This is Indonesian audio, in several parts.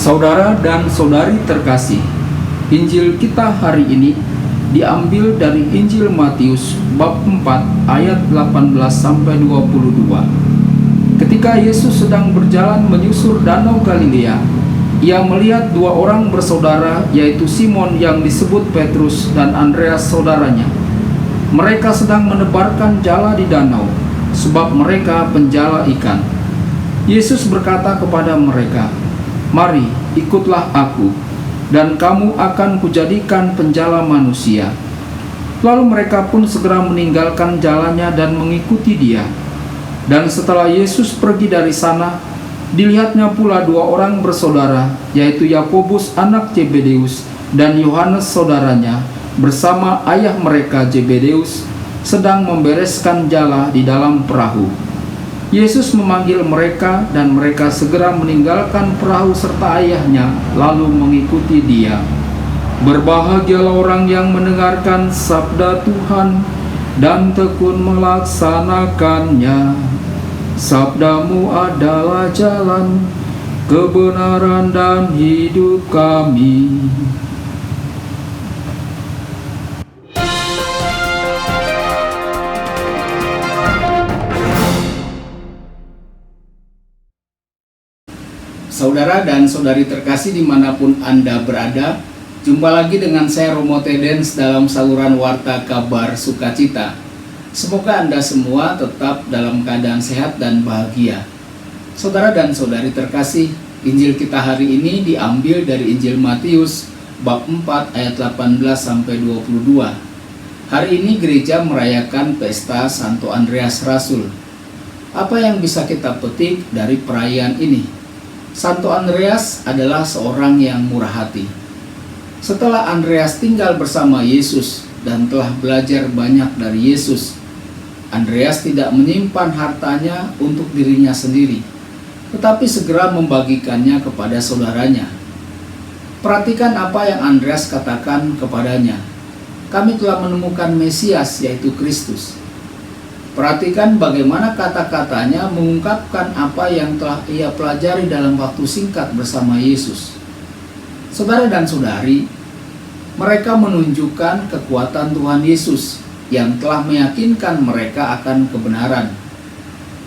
Saudara dan saudari terkasih, Injil kita hari ini diambil dari Injil Matius bab 4 ayat 18 sampai 22. Ketika Yesus sedang berjalan menyusur danau Galilea, ia melihat dua orang bersaudara, yaitu Simon yang disebut Petrus dan Andreas saudaranya. Mereka sedang menebarkan jala di danau, sebab mereka penjala ikan. Yesus berkata kepada mereka, "Mari, ikutlah aku, dan kamu akan kujadikan penjala manusia." Lalu mereka pun segera meninggalkan jalannya dan mengikuti dia. Dan setelah Yesus pergi dari sana, dilihatnya pula dua orang bersaudara, yaitu Yakobus anak Zebedeus dan Yohanes saudaranya, bersama ayah mereka Zebedeus, sedang membereskan jala di dalam perahu. Yesus memanggil mereka dan mereka segera meninggalkan perahu serta ayahnya, lalu mengikuti dia. Berbahagialah orang yang mendengarkan sabda Tuhan dan tekun melaksanakannya. Sabdamu adalah jalan, kebenaran dan hidup kami. Saudara dan saudari terkasih dimanapun Anda berada, jumpa lagi dengan saya Romo Tedens dalam saluran Warta Kabar Sukacita. Semoga Anda semua tetap dalam keadaan sehat dan bahagia. Saudara dan saudari terkasih, Injil kita hari ini diambil dari Injil Matius bab 4 ayat 18 sampai 22. Hari ini gereja merayakan pesta Santo Andreas Rasul. Apa yang bisa kita petik dari perayaan ini? Santo Andreas adalah seorang yang murah hati. Setelah Andreas tinggal bersama Yesus dan telah belajar banyak dari Yesus, Andreas tidak menyimpan hartanya untuk dirinya sendiri, tetapi segera membagikannya kepada saudaranya. Perhatikan apa yang Andreas katakan kepadanya. Kami telah menemukan Mesias, yaitu Kristus. Perhatikan bagaimana kata-katanya mengungkapkan apa yang telah ia pelajari dalam waktu singkat bersama Yesus. Saudara dan saudari, mereka menunjukkan kekuatan Tuhan Yesus yang telah meyakinkan mereka akan kebenaran.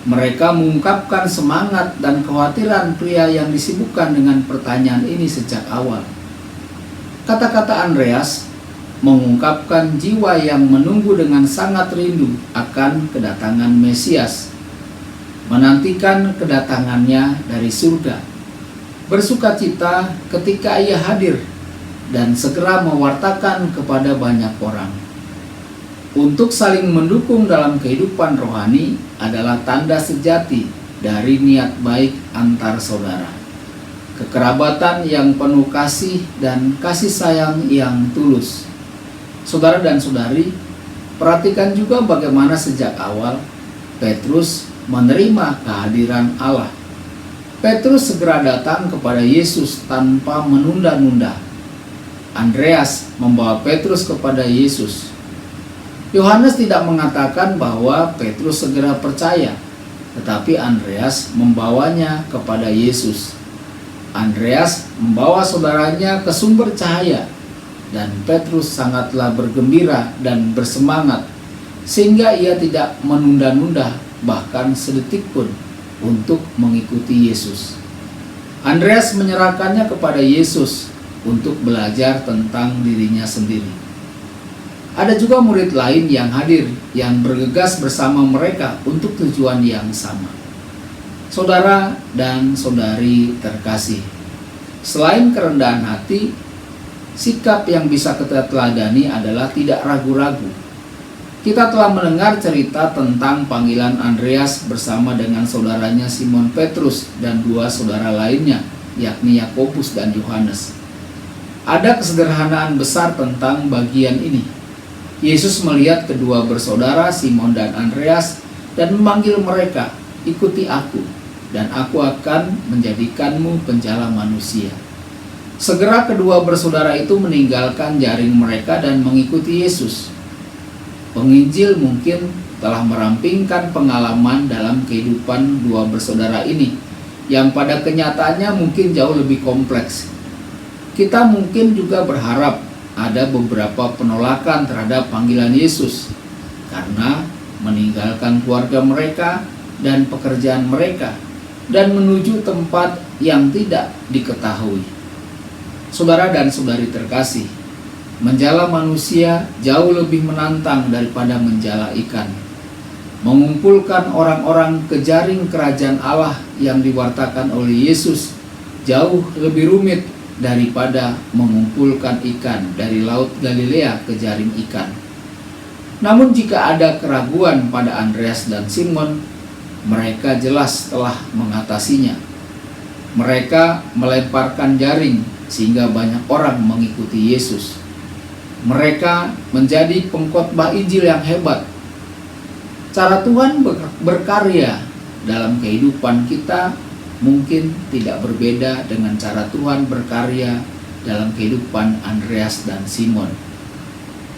Mereka mengungkapkan semangat dan kekhawatiran pria yang disibukkan dengan pertanyaan ini sejak awal. Kata-kata Andreas mengungkapkan jiwa yang menunggu dengan sangat rindu akan kedatangan Mesias, menantikan kedatangannya dari surga, bersukacita ketika ia hadir, dan segera mewartakan kepada banyak orang. Untuk saling mendukung dalam kehidupan rohani adalah tanda sejati dari niat baik antar saudara. Kekerabatan yang penuh kasih dan kasih sayang yang tulus. Saudara dan saudari, perhatikan juga bagaimana sejak awal Petrus menerima kehadiran Allah. Petrus segera datang kepada Yesus tanpa menunda-nunda. Andreas membawa Petrus kepada Yesus. Yohanes tidak mengatakan bahwa Petrus segera percaya, tetapi Andreas membawanya kepada Yesus. Andreas membawa saudaranya ke sumber cahaya, dan Petrus sangatlah bergembira dan bersemangat, sehingga ia tidak menunda-nunda bahkan sedetik pun untuk mengikuti Yesus. Andreas menyerahkannya kepada Yesus untuk belajar tentang dirinya sendiri. Ada juga murid lain yang hadir, yang bergegas bersama mereka untuk tujuan yang sama. Saudara dan saudari terkasih, selain kerendahan hati, sikap yang bisa kita teladani adalah tidak ragu-ragu. Kita telah mendengar cerita tentang panggilan Andreas bersama dengan saudaranya Simon Petrus dan dua saudara lainnya, yakni Yakobus dan Yohanes. Ada kesederhanaan besar tentang bagian ini. Yesus melihat kedua bersaudara Simon dan Andreas dan memanggil mereka, "Ikuti aku, dan aku akan menjadikanmu penjala manusia." Segera kedua bersaudara itu meninggalkan jaring mereka dan mengikuti Yesus. Penginjil mungkin telah merampingkan pengalaman dalam kehidupan dua bersaudara ini, yang pada kenyataannya mungkin jauh lebih kompleks. Kita mungkin juga berharap ada beberapa penolakan terhadap panggilan Yesus karena meninggalkan keluarga mereka dan pekerjaan mereka dan menuju tempat yang tidak diketahui. Saudara dan saudari terkasih, menjala manusia jauh lebih menantang daripada menjala ikan. Mengumpulkan orang-orang ke jaring kerajaan Allah yang diwartakan oleh Yesus jauh lebih rumit daripada mengumpulkan ikan dari Laut Galilea ke jaring ikan. Namun jika ada keraguan pada Andreas dan Simon, mereka jelas telah mengatasinya. Mereka melemparkan jaring sehingga banyak orang mengikuti Yesus. Mereka menjadi pengkhotbah Injil yang hebat. Cara Tuhan berkarya dalam kehidupan kita mungkin tidak berbeda dengan cara Tuhan berkarya dalam kehidupan Andreas dan Simon.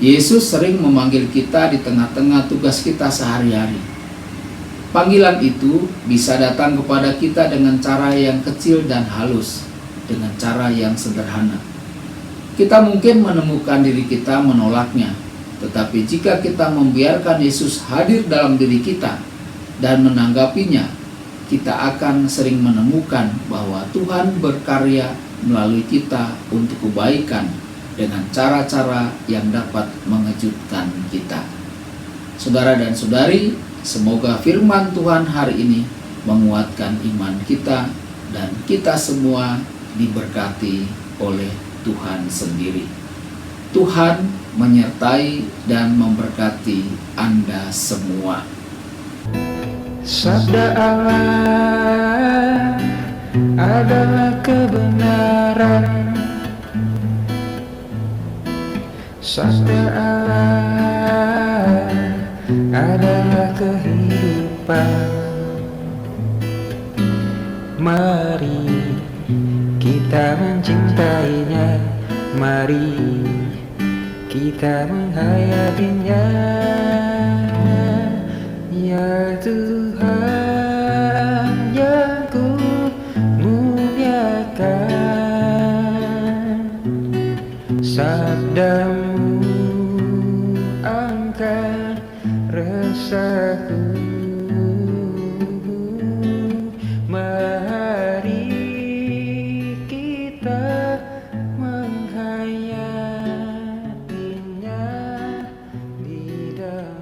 Yesus sering memanggil kita di tengah-tengah tugas kita sehari-hari. Panggilan itu bisa datang kepada kita dengan cara yang kecil dan halus, dengan cara yang sederhana. Kita mungkin menemukan diri kita menolaknya, tetapi jika kita membiarkan Yesus hadir dalam diri kita dan menanggapinya, kita akan sering menemukan bahwa Tuhan berkarya melalui kita untuk kebaikan dengan cara-cara yang dapat mengejutkan kita. Saudara dan saudari, semoga firman Tuhan hari ini menguatkan iman kita dan kita semua diberkati oleh Tuhan sendiri. Tuhan menyertai dan memberkati Anda semua. Sabda Allah adalah kebenaran. Sabda Allah adalah kehidupan. Mari kita mencintainya, mari kita menghayatinya. Ya Tuhan yang ku muliakan, sabdamu angkat resahku. Mari kita menghayatinya di dalam